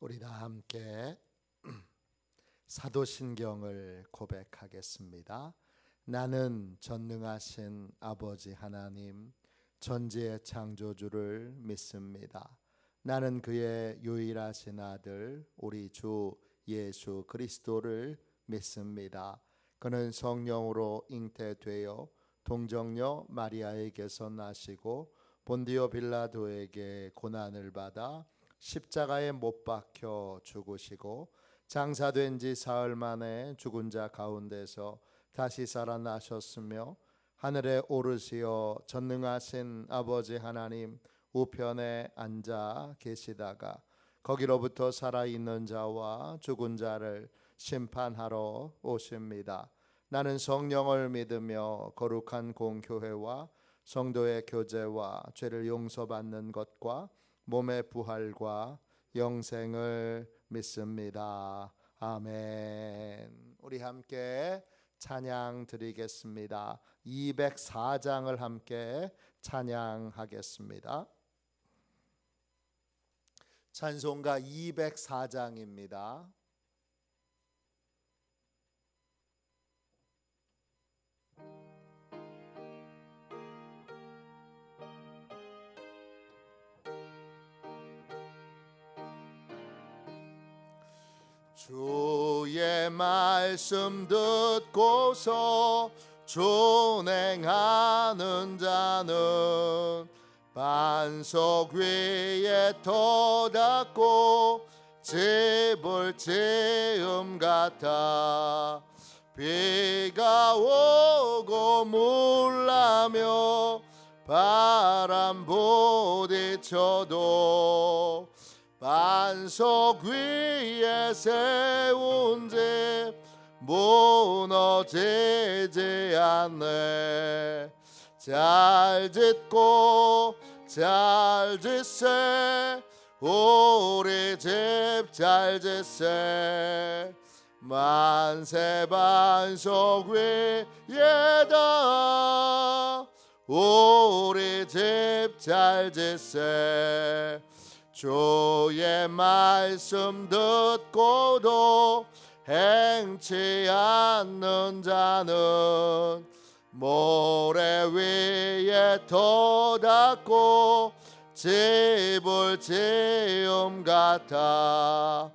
우리 다 함께 사도신경을 고백하겠습니다. 나는 전능하신 아버지 하나님, 전지의 창조주를 믿습니다. 나는 그의 유일하신 아들 우리 주 예수 그리스도를 믿습니다. 그는 성령으로 잉태되어 동정녀 마리아에게서 나시고 본디오 빌라도에게 고난을 받아 십자가에 못 박혀 죽으시고 장사된 지 사흘 만에 죽은 자 가운데서 다시 살아나셨으며 하늘에 오르시어 전능하신 아버지 하나님 우편에 앉아 계시다가 거기로부터 살아있는 자와 죽은 자를 심판하러 오십니다. 나는 성령을 믿으며 거룩한 공교회와 성도의 교제와 죄를 용서받는 것과 몸의 부활과 영생을 믿습니다. 아멘. 우리 함께 찬양 드리겠습니다. 204장을 함께 찬양하겠습니다. 찬송가 204장입니다. 주의 말씀 듣고서 준행하는 자는 반석 위에 터닫고 집을 지음 같아 비가 오고 물나며 바람 부딪혀도 반석 위에 세운 집 무너지지 않네. 잘 짓고 잘 짓세 우리 집 잘 짓세 만세 반석 위에다 우리 집 잘 짓세 주의 말씀 듣고도 행치 않는 자는 모래 위에 터닫고 집을 지음 같아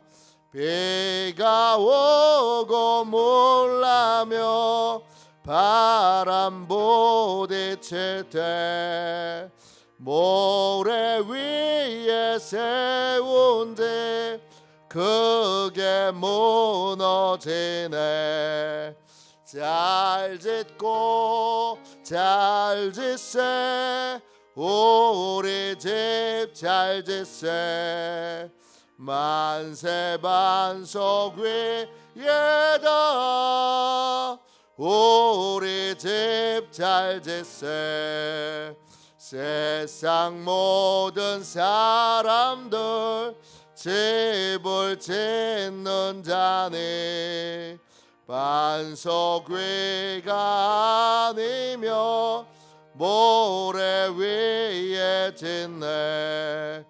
비가 오고 물나며 바람 부딪힐 때 모래 위에 세운 집 그게 무너지네. 잘 짓고 잘 짓세 우리 집 잘 짓세 만세 반석 위에다 우리 집 잘 짓세 세상 모든 사람들 집을 짓는 자니 반석 위가 아니며 모래 위에 짓네.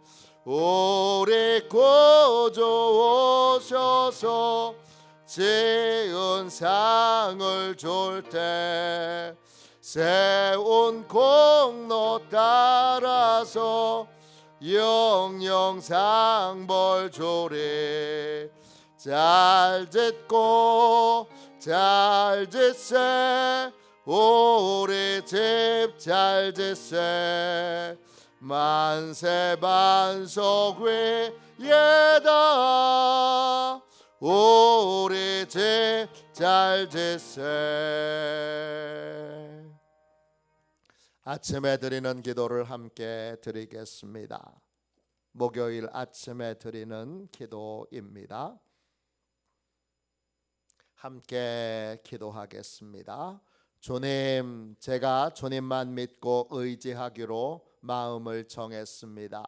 우리 구주 오셔서 지은 상을 줄 때 세운 공로 따라서 영영 상벌 주리. 잘 짓고 잘 짓세 우리 집 잘 짓세 만세 반석 위에다 우리 집 잘 짓세. 아침에 드리는 기도를 함께 드리겠습니다. 목요일 아침에 드리는 기도입니다. 함께 기도하겠습니다. 주님, 제가 주님만 믿고 의지하기로 마음을 정했습니다.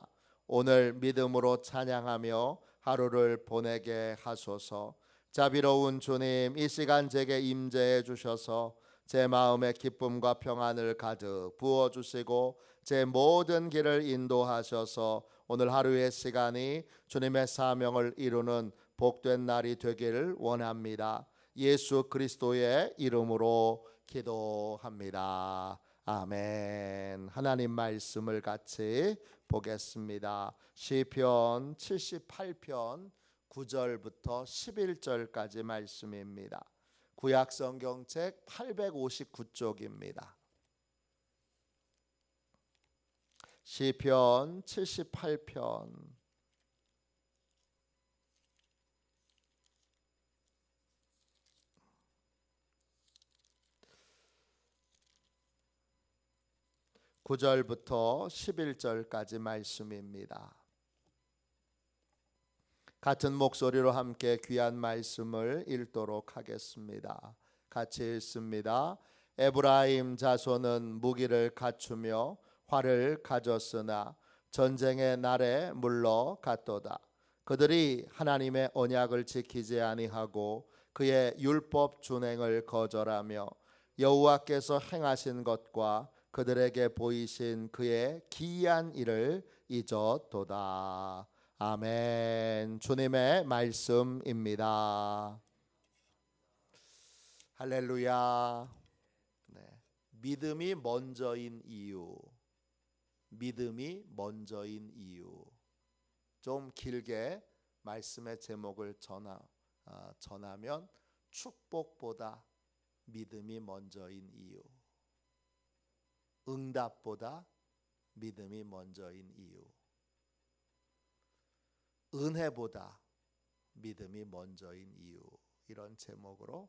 오늘 믿음으로 찬양하며 하루를 보내게 하소서. 자비로운 주님, 이 시간 제게 임재해 주셔서 제 마음에 기쁨과 평안을 가득 부어주시고 제 모든 길을 인도하셔서 오늘 하루의 시간이 주님의 사명을 이루는 복된 날이 되기를 원합니다. 예수 그리스도의 이름으로 기도합니다. 아멘. 하나님 말씀을 같이 보겠습니다. 시편 78편 9절부터 11절까지 말씀입니다. 구약 성경책 859쪽입니다. 시편 78편 9절부터 11절까지 말씀입니다. 같은 목소리로 함께 귀한 말씀을 읽도록 하겠습니다. 같이 읽습니다. 에브라임 자손은 무기를 갖추며 활을 가졌으나 전쟁의 날에 물러갔도다. 그들이 하나님의 언약을 지키지 아니하고 그의 율법 준행을 거절하며 여호와께서 행하신 것과 그들에게 보이신 그의 기이한 일을 잊었도다. 아멘. 주님의 말씀입니다. 할렐루야. 네. 믿음이 먼저인 이유. 믿음이 먼저인 이유. 좀 길게 말씀의 제목을 전하면 축복보다 믿음이 먼저인 이유. 응답보다 믿음이 먼저인 이유. 은혜보다 믿음이 먼저인 이유. 이런 제목으로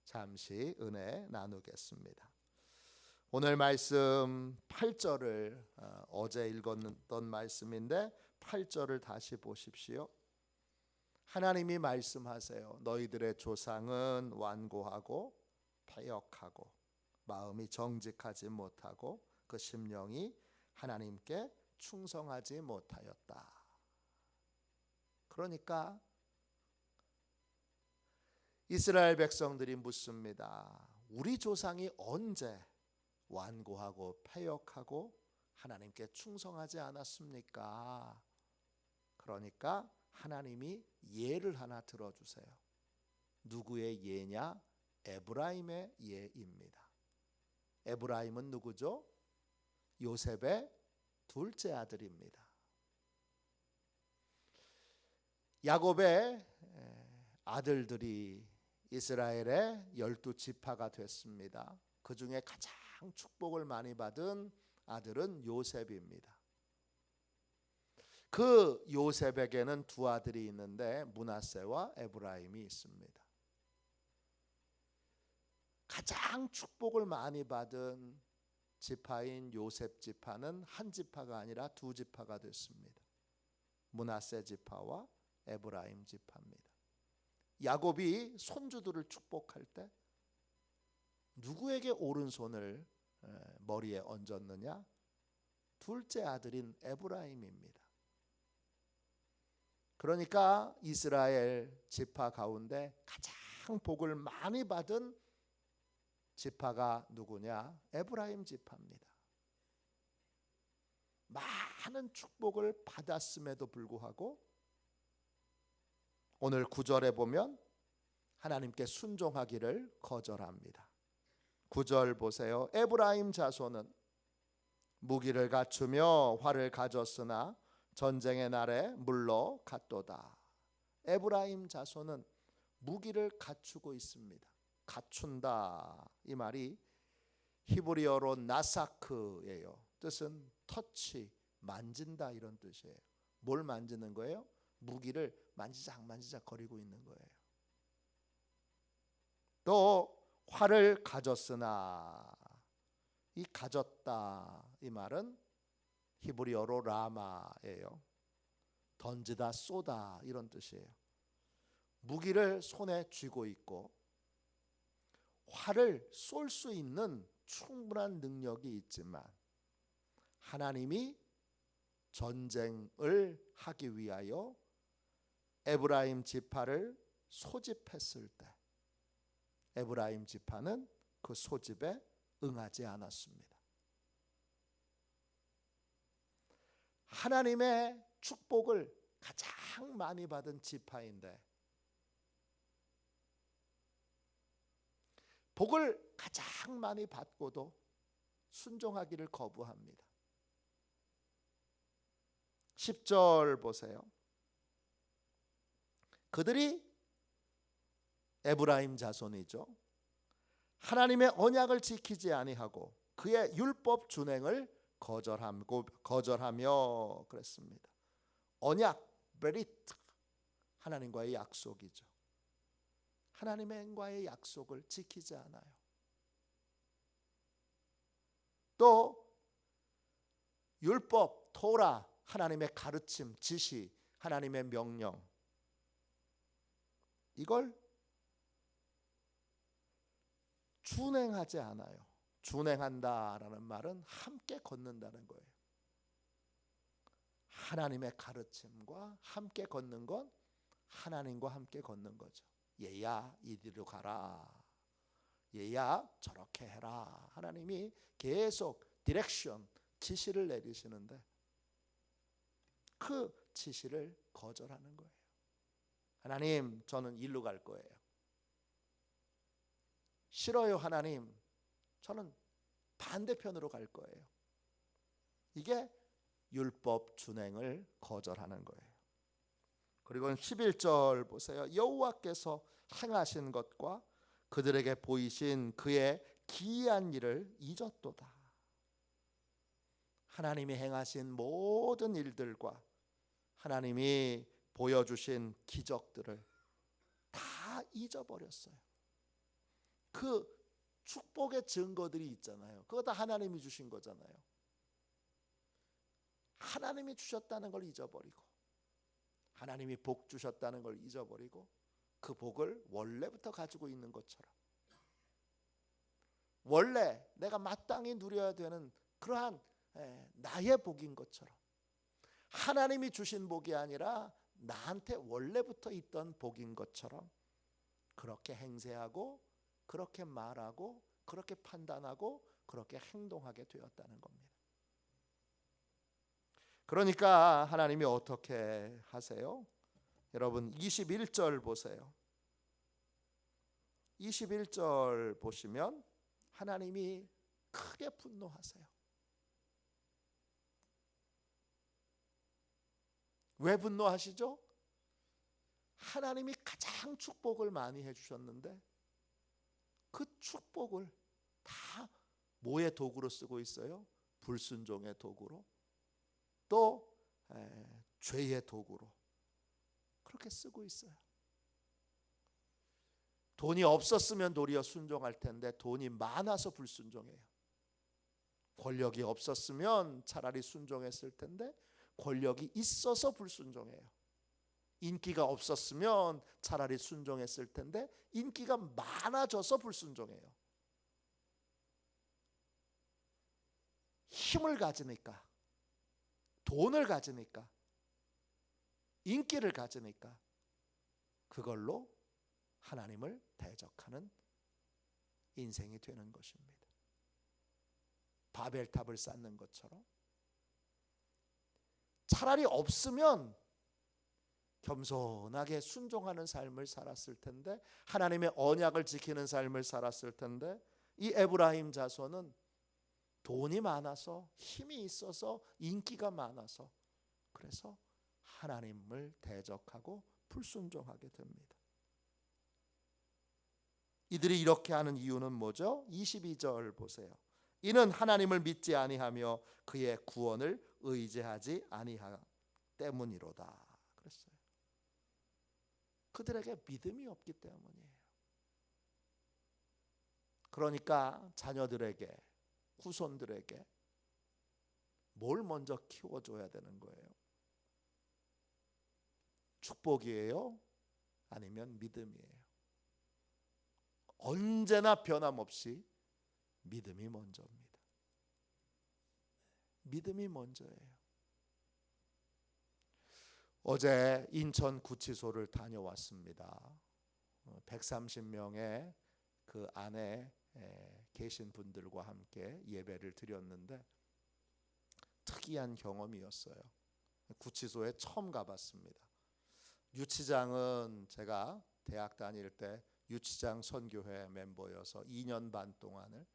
잠시 은혜 나누겠습니다. 오늘 말씀 8절을 어제 읽었던 말씀인데 8절을 다시 보십시오. 하나님이 말씀하세요. 너희들의 조상은 완고하고 패역하고 마음이 정직하지 못하고 그 심령이 하나님께 충성하지 못하였다. 그러니까 이스라엘 백성들이 묻습니다. 우리 조상이 언제 완고하고 패역하고 하나님께 충성하지 않았습니까? 그러니까 하나님이 예를 하나 들어주세요. 누구의 예냐? 에브라임의 예입니다. 에브라임은 누구죠? 요셉의 둘째 아들입니다. 야곱의 아들들이 이스라엘의 12지파가 됐습니다. 그 중에 가장 축복을 많이 받은 아들은 요셉입니다. 그 요셉에게는 두 아들이 있는데 므낫세와 에브라임이 있습니다. 가장 축복을 많이 받은 지파인 요셉 지파는 한 지파가 아니라 두 지파가 됐습니다. 므낫세 지파와 에브라임 지파입니다. 야곱이 손주들을 축복할 때 누구에게 오른손을 머리에 얹었느냐? 둘째 아들인 에브라임입니다. 그러니까 이스라엘 지파 가운데 가장 복을 많이 받은 지파가 누구냐? 에브라임 지파입니다. 많은 축복을 받았음에도 불구하고 오늘 9절에 보면 하나님께 순종하기를 거절합니다. 9절 보세요. 에브라임 자손은 무기를 갖추며 활을 가졌으나 전쟁의 날에 물러갔도다. 에브라임 자손은 무기를 갖추고 있습니다. 갖춘다. 이 말이 히브리어로 나사크예요. 뜻은 터치, 만진다 이런 뜻이에요. 뭘 만지는 거예요? 무기를 만지작 거리고 있는 거예요. 또 활을 가졌으나, 이 가졌다 이 말은 히브리어로 라마예요. 던지다 쏘다 이런 뜻이에요. 무기를 손에 쥐고 있고 활을 쏠 수 있는 충분한 능력이 있지만 하나님이 전쟁을 하기 위하여 에브라임 지파를 소집했을 때 에브라임 지파는 그 소집에 응하지 않았습니다. 하나님의 축복을 가장 많이 받은 지파인데 복을 가장 많이 받고도 순종하기를 거부합니다. 10절 보세요. 그들이 에브라임 자손이죠. 하나님의 언약을 지키지 아니하고 그의 율법 준행을 거절하며 그랬습니다. 언약, 베리트, 하나님과의 약속이죠. 하나님과의 약속을 지키지 않아요. 또 율법, 토라, 하나님의 가르침, 지시, 하나님의 명령, 이걸 준행하지 않아요. 준행한다라는 말은 함께 걷는다는 거예요. 하나님의 가르침과 함께 걷는 건 하나님과 함께 걷는 거죠. 얘야 이리로 가라, 얘야 저렇게 해라. 하나님이 계속 디렉션, 지시를 내리시는데 그 지시를 거절하는 거예요. 하나님, 저는 일로 갈 거예요. 싫어요 하나님, 저는 반대편으로 갈 거예요. 이게 율법 준행을 거절하는 거예요. 그리고 11절 보세요. 여호와께서 행하신 것과 그들에게 보이신 그의 기이한 일을 잊었도다. 하나님이 행하신 모든 일들과 하나님이 보여주신 기적들을 다 잊어버렸어요. 그 축복의 증거들이 있잖아요. 그거 다 하나님이 주신 거잖아요. 하나님이 주셨다는 걸 잊어버리고, 하나님이 복 주셨다는 걸 잊어버리고, 그 복을 원래부터 가지고 있는 것처럼, 원래 내가 마땅히 누려야 되는 그러한 나의 복인 것처럼, 하나님이 주신 복이 아니라 나한테 원래부터 있던 복인 것처럼 그렇게 행세하고, 그렇게 말하고, 그렇게 판단하고, 그렇게 행동하게 되었다는 겁니다. 그러니까 하나님이 어떻게 하세요? 여러분 21절 보세요. 21절 보시면 하나님이 크게 분노하세요. 왜 분노하시죠? 하나님이 가장 축복을 많이 해주셨는데 그 축복을 다 뭐의 도구로 쓰고 있어요? 불순종의 도구로, 또 죄의 도구로 그렇게 쓰고 있어요. 돈이 없었으면 도리어 순종할 텐데 돈이 많아서 불순종해요. 권력이 없었으면 차라리 순종했을 텐데 권력이 있어서 불순종해요. 인기가 없었으면 차라리 순종했을 텐데 인기가 많아져서 불순종해요. 힘을 가지니까, 돈을 가지니까, 인기를 가지니까 그걸로 하나님을 대적하는 인생이 되는 것입니다. 바벨탑을 쌓는 것처럼 차라리 없으면 겸손하게 순종하는 삶을 살았을 텐데, 하나님의 언약을 지키는 삶을 살았을 텐데, 이 에브라임 자손은 돈이 많아서, 힘이 있어서, 인기가 많아서, 그래서 하나님을 대적하고 불순종하게 됩니다. 이들이 이렇게 하는 이유는 뭐죠? 22절 보세요. 이는 하나님을 믿지 아니하며 그의 구원을 의지하지 아니하 때문이로다 그랬어요. 그들에게 믿음이 없기 때문이에요. 그러니까 자녀들에게, 후손들에게 뭘 먼저 키워줘야 되는 거예요? 축복이에요? 아니면 믿음이에요? 언제나 변함없이 믿음이 먼저입니다. 믿음이 먼저예요. 어제 인천 구치소를 다녀왔습니다. 130명의 그 안에 계신 분들과 함께 예배를 드렸는데 특이한 경험이었어요. 구치소에 처음 가봤습니다. 유치장은 제가 대학 다닐 때 유치장 선교회 멤버여서 2년 반 동안을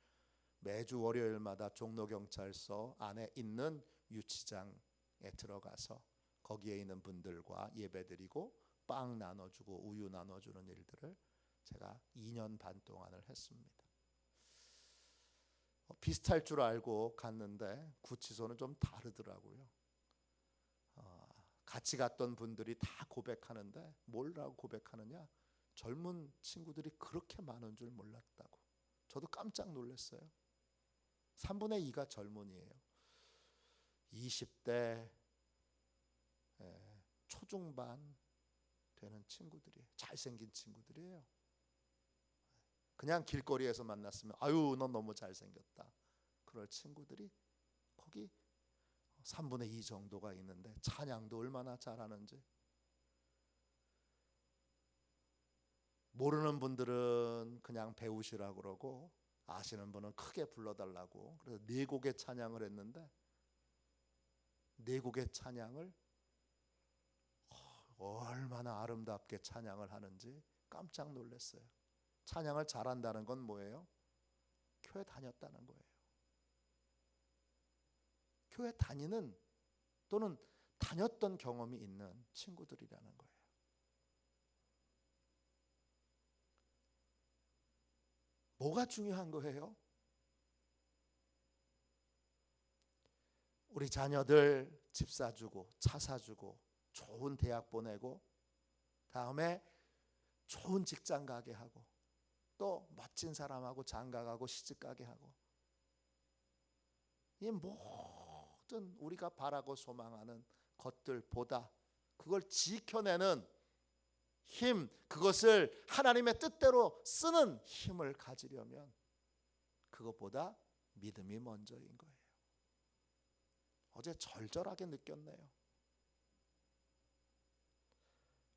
매주 월요일마다 종로경찰서 안에 있는 유치장에 들어가서 거기에 있는 분들과 예배드리고 빵 나눠주고 우유 나눠주는 일들을 제가 2년 반 동안을 했습니다. 비슷할 줄 알고 갔는데 구치소는 좀 다르더라고요. 같이 갔던 분들이 다 고백하는데 뭐라고 고백하느냐? 젊은 친구들이 그렇게 많은 줄 몰랐다고. 저도 깜짝 놀랐어요. 3분의 2가 젊은이에요. 20대 초중반 되는 친구들이, 잘생긴 친구들이에요. 그냥 길거리에서 만났으면 아유 너 너무 잘생겼다 그럴 친구들이 거기 3분의 2 정도가 있는데 찬양도 얼마나 잘하는지. 모르는 분들은 그냥 배우시라고 그러고 아시는 분은 크게 불러달라고. 그래서 4곡의 찬양을 했는데 4곡의 찬양을 얼마나 아름답게 찬양을 하는지 깜짝 놀랐어요. 찬양을 잘한다는 건 뭐예요? 교회 다녔다는 거예요. 교회 다니는 또는 다녔던 경험이 있는 친구들이라는 거예요. 뭐가 중요한 거예요? 우리 자녀들 집 사주고 차 사주고 좋은 대학 보내고 다음에 좋은 직장 가게 하고 또 멋진 사람하고 장가가고 시집가게 하고, 이 모든 우리가 바라고 소망하는 것들보다 그걸 지켜내는 힘, 그것을 하나님의 뜻대로 쓰는 힘을 가지려면 그것보다 믿음이 먼저인 거예요. 어제 절절하게 느꼈네요.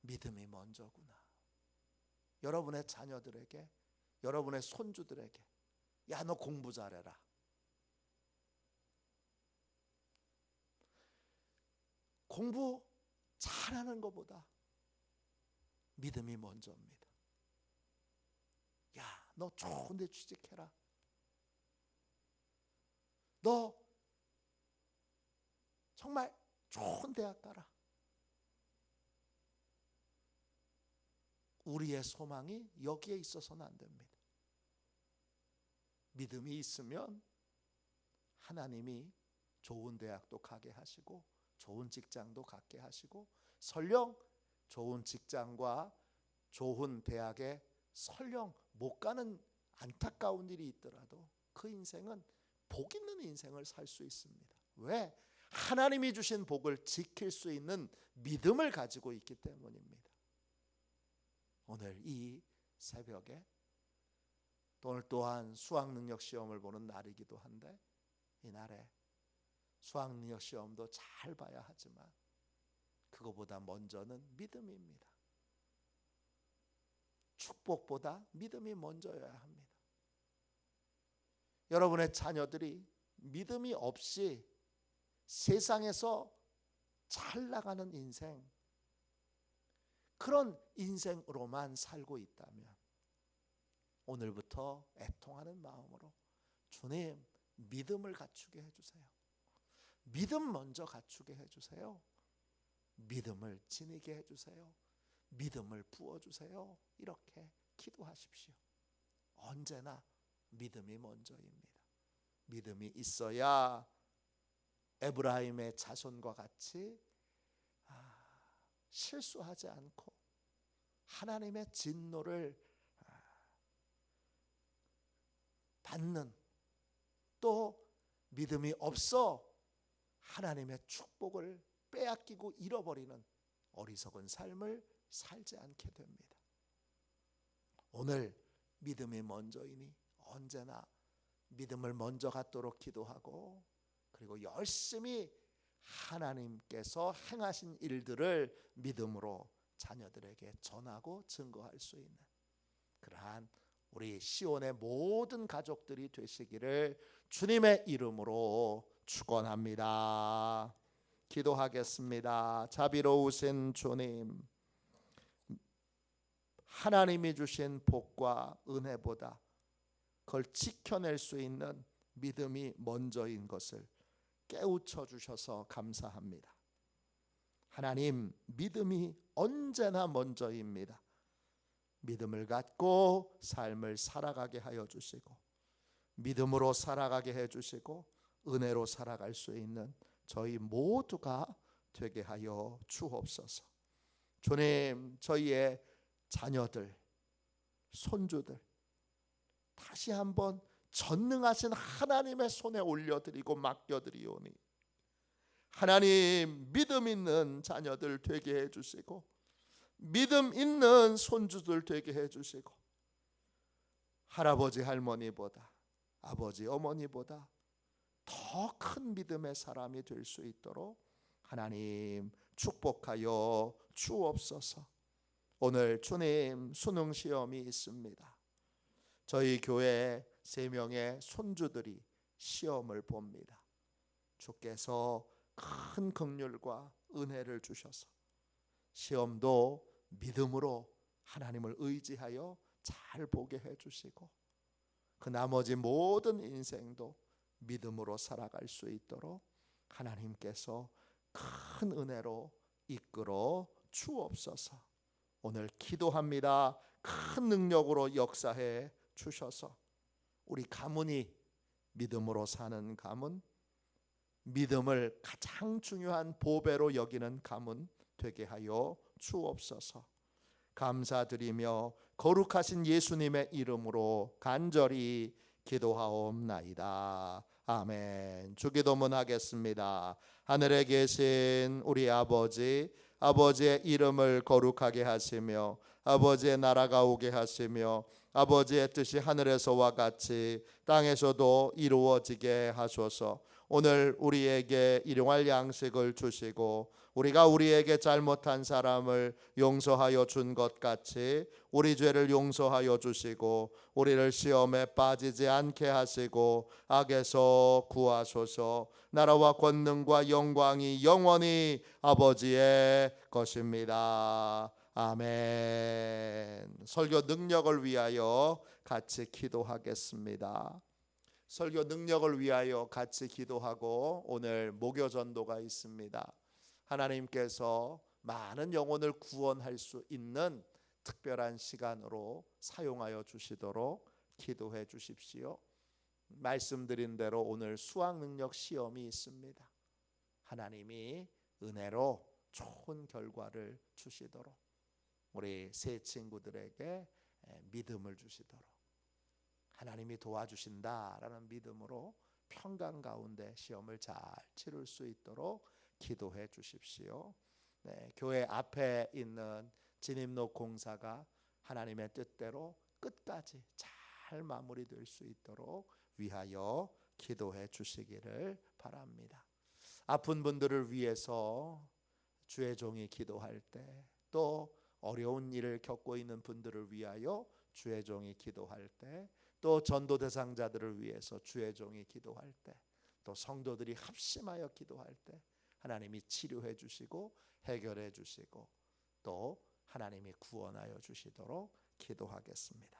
믿음이 먼저구나. 여러분의 자녀들에게, 여러분의 손주들에게 야 너 공부 잘해라. 공부 잘하는 것보다 믿음이 먼저입니다. 야 너 좋은 데 취직해라. 너 정말 좋은 대학 가라. 우리의 소망이 여기에 있어서는 안 됩니다. 믿음이 있으면 하나님이 좋은 대학도 가게 하시고 좋은 직장도 갖게 하시고, 설령 좋은 직장과 좋은 대학에 설령 못 가는 안타까운 일이 있더라도 그 인생은 복 있는 인생을 살 수 있습니다. 왜? 하나님이 주신 복을 지킬 수 있는 믿음을 가지고 있기 때문입니다. 오늘 이 새벽에 오늘 또한 수학능력 시험을 보는 날이기도 한데, 이 날에 수학능력 시험도 잘 봐야 하지만 그거보다 먼저는 믿음입니다. 축복보다 믿음이 먼저여야 합니다. 여러분의 자녀들이 믿음이 없이 세상에서 잘 나가는 인생, 그런 인생으로만 살고 있다면 오늘부터 애통하는 마음으로 주님 믿음을 갖추게 해주세요. 믿음 먼저 갖추게 해주세요. 믿음을 지니게 해주세요. 믿음을 부어주세요. 이렇게 기도하십시오. 언제나 믿음이 먼저입니다. 믿음이 있어야 에브라임의 자손과 같이 실수하지 않고 하나님의 진노를 받는, 또 믿음이 없어 하나님의 축복을 빼앗기고 잃어버리는 어리석은 삶을 살지 않게 됩니다. 오늘 믿음이 먼저이니 언제나 믿음을 먼저 갖도록 기도하고, 그리고 열심히 하나님께서 행하신 일들을 믿음으로 자녀들에게 전하고 증거할 수 있는 그러한 우리 시온의 모든 가족들이 되시기를 주님의 이름으로 축원합니다. 기도하겠습니다. 자비로우신 주님, 하나님이 주신 복과 은혜보다 그걸 지켜낼 수 있는 믿음이 먼저인 것을 깨우쳐 주셔서 감사합니다. 하나님, 믿음이 언제나 먼저입니다. 믿음을 갖고 삶을 살아가게 하여 주시고, 믿음으로 살아가게 해 주시고, 은혜로 살아갈 수 있는 저희 모두가 되게 하여 주옵소서. 주님, 저희의 자녀들, 손주들 다시 한번 전능하신 하나님의 손에 올려드리고 맡겨드리오니, 하나님, 믿음 있는 자녀들 되게 해주시고, 믿음 있는 손주들 되게 해주시고, 할아버지 할머니보다, 아버지 어머니보다 더 큰 믿음의 사람이 될 수 있도록 하나님 축복하여 주옵소서. 오늘 주님 수능 시험이 있습니다. 저희 교회 3명의 손주들이 시험을 봅니다. 주께서 큰 긍휼과 은혜를 주셔서 시험도 믿음으로 하나님을 의지하여 잘 보게 해주시고, 그 나머지 모든 인생도 믿음으로 살아갈 수 있도록 하나님께서 큰 은혜로 이끌어 주옵소서. 오늘 기도합니다. 큰 능력으로 역사해 주셔서 우리 가문이 믿음으로 사는 가문, 믿음을 가장 중요한 보배로 여기는 가문 되게 하여 주옵소서. 감사드리며 거룩하신 예수님의 이름으로 간절히 기도하옵나이다. 아멘. 주기도문 하겠습니다. 하늘에 계신 우리 아버지, 아버지의 이름을 거룩하게 하시며 아버지의 나라가 오게 하시며 아버지의 뜻이 하늘에서와 같이 땅에서도 이루어지게 하소서. 오늘 우리에게 일용할 양식을 주시고 우리가 우리에게 잘못한 사람을 용서하여 준 것 같이 우리 죄를 용서하여 주시고 우리를 시험에 빠지지 않게 하시고 악에서 구하소서. 나라와 권능과 영광이 영원히 아버지의 것입니다. 아멘. 설교 능력을 위하여 같이 기도하겠습니다. 설교 능력을 위하여 같이 기도하고 오늘 목요 전도가 있습니다. 하나님께서 많은 영혼을 구원할 수 있는 특별한 시간으로 사용하여 주시도록 기도해 주십시오. 말씀드린 대로 오늘 수학 능력 시험이 있습니다. 하나님이 은혜로 좋은 결과를 주시도록 우리 새 친구들에게 믿음을 주시도록 하나님이 도와주신다라는 믿음으로 평강 가운데 시험을 잘 치를 수 있도록 기도해 주십시오. 교회 앞에 있는 진입로 공사가 하나님의 뜻대로 끝까지 잘 마무리될 수 있도록 위하여 기도해 주시기를 바랍니다. 아픈 분들을 위해서 주의 종이 기도할 때, 또 어려운 일을 겪고 있는 분들을 위하여 주의 종이 기도할 때, 또 전도 대상자들을 위해서 주의 종이 기도할 때, 또 성도들이 합심하여 기도할 때 하나님이 치료해 주시고 해결해 주시고 또 하나님이 구원하여 주시도록 기도하겠습니다.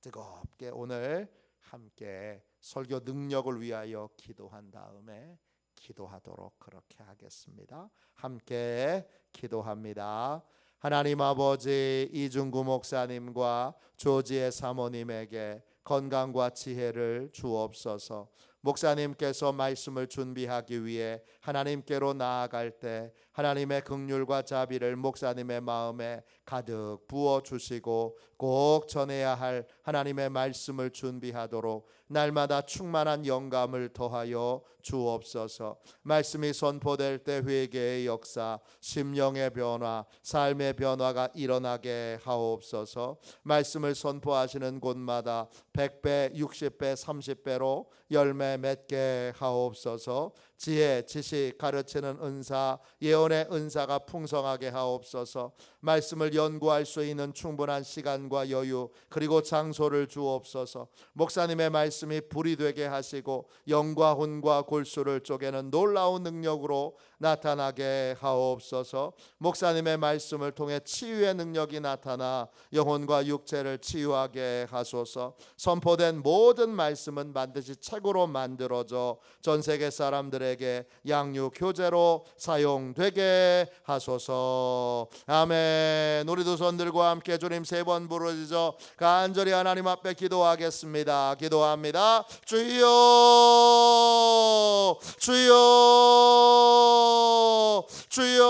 뜨겁게 오늘 함께 설교 능력을 위하여 기도한 다음에 기도하도록 그렇게 하겠습니다. 함께 기도합니다. 하나님 아버지, 이중구 목사님과 조지의 사모님에게 건강과 지혜를 주옵소서. 목사님께서 말씀을 준비하기 위해 하나님께로 나아갈 때 하나님의 긍휼과 자비를 목사님의 마음에 가득 부어주시고 꼭 전해야 할 하나님의 말씀을 준비하도록 날마다 충만한 영감을 더하여 주옵소서. 말씀이 선포될 때 회개의 역사, 심령의 변화, 삶의 변화가 일어나게 하옵소서. 말씀을 선포하시는 곳마다 100배, 60배, 30배로 열매 맺게 하옵소서. 지혜, 지식, 가르치는 은사, 예언의 은사가 풍성하게 하옵소서. 말씀을 연구할 수 있는 충분한 시간과 여유 그리고 장소를 주옵소서. 목사님의 말씀이 불이 되게 하시고 영과 혼과 골수를 쪼개는 놀라운 능력으로 나타나게 하옵소서. 목사님의 말씀을 통해 치유의 능력이 나타나 영혼과 육체를 치유하게 하소서. 선포된 모든 말씀은 반드시 책으로 만들어져 전 세계 사람들에게 양육 교재로 사용되게 하소서. 아멘. 우리도 손들과 함께 주님 세 번 부르짖어 간절히 하나님 앞에 기도하겠습니다. 기도합니다. 주여, 주여, 주여.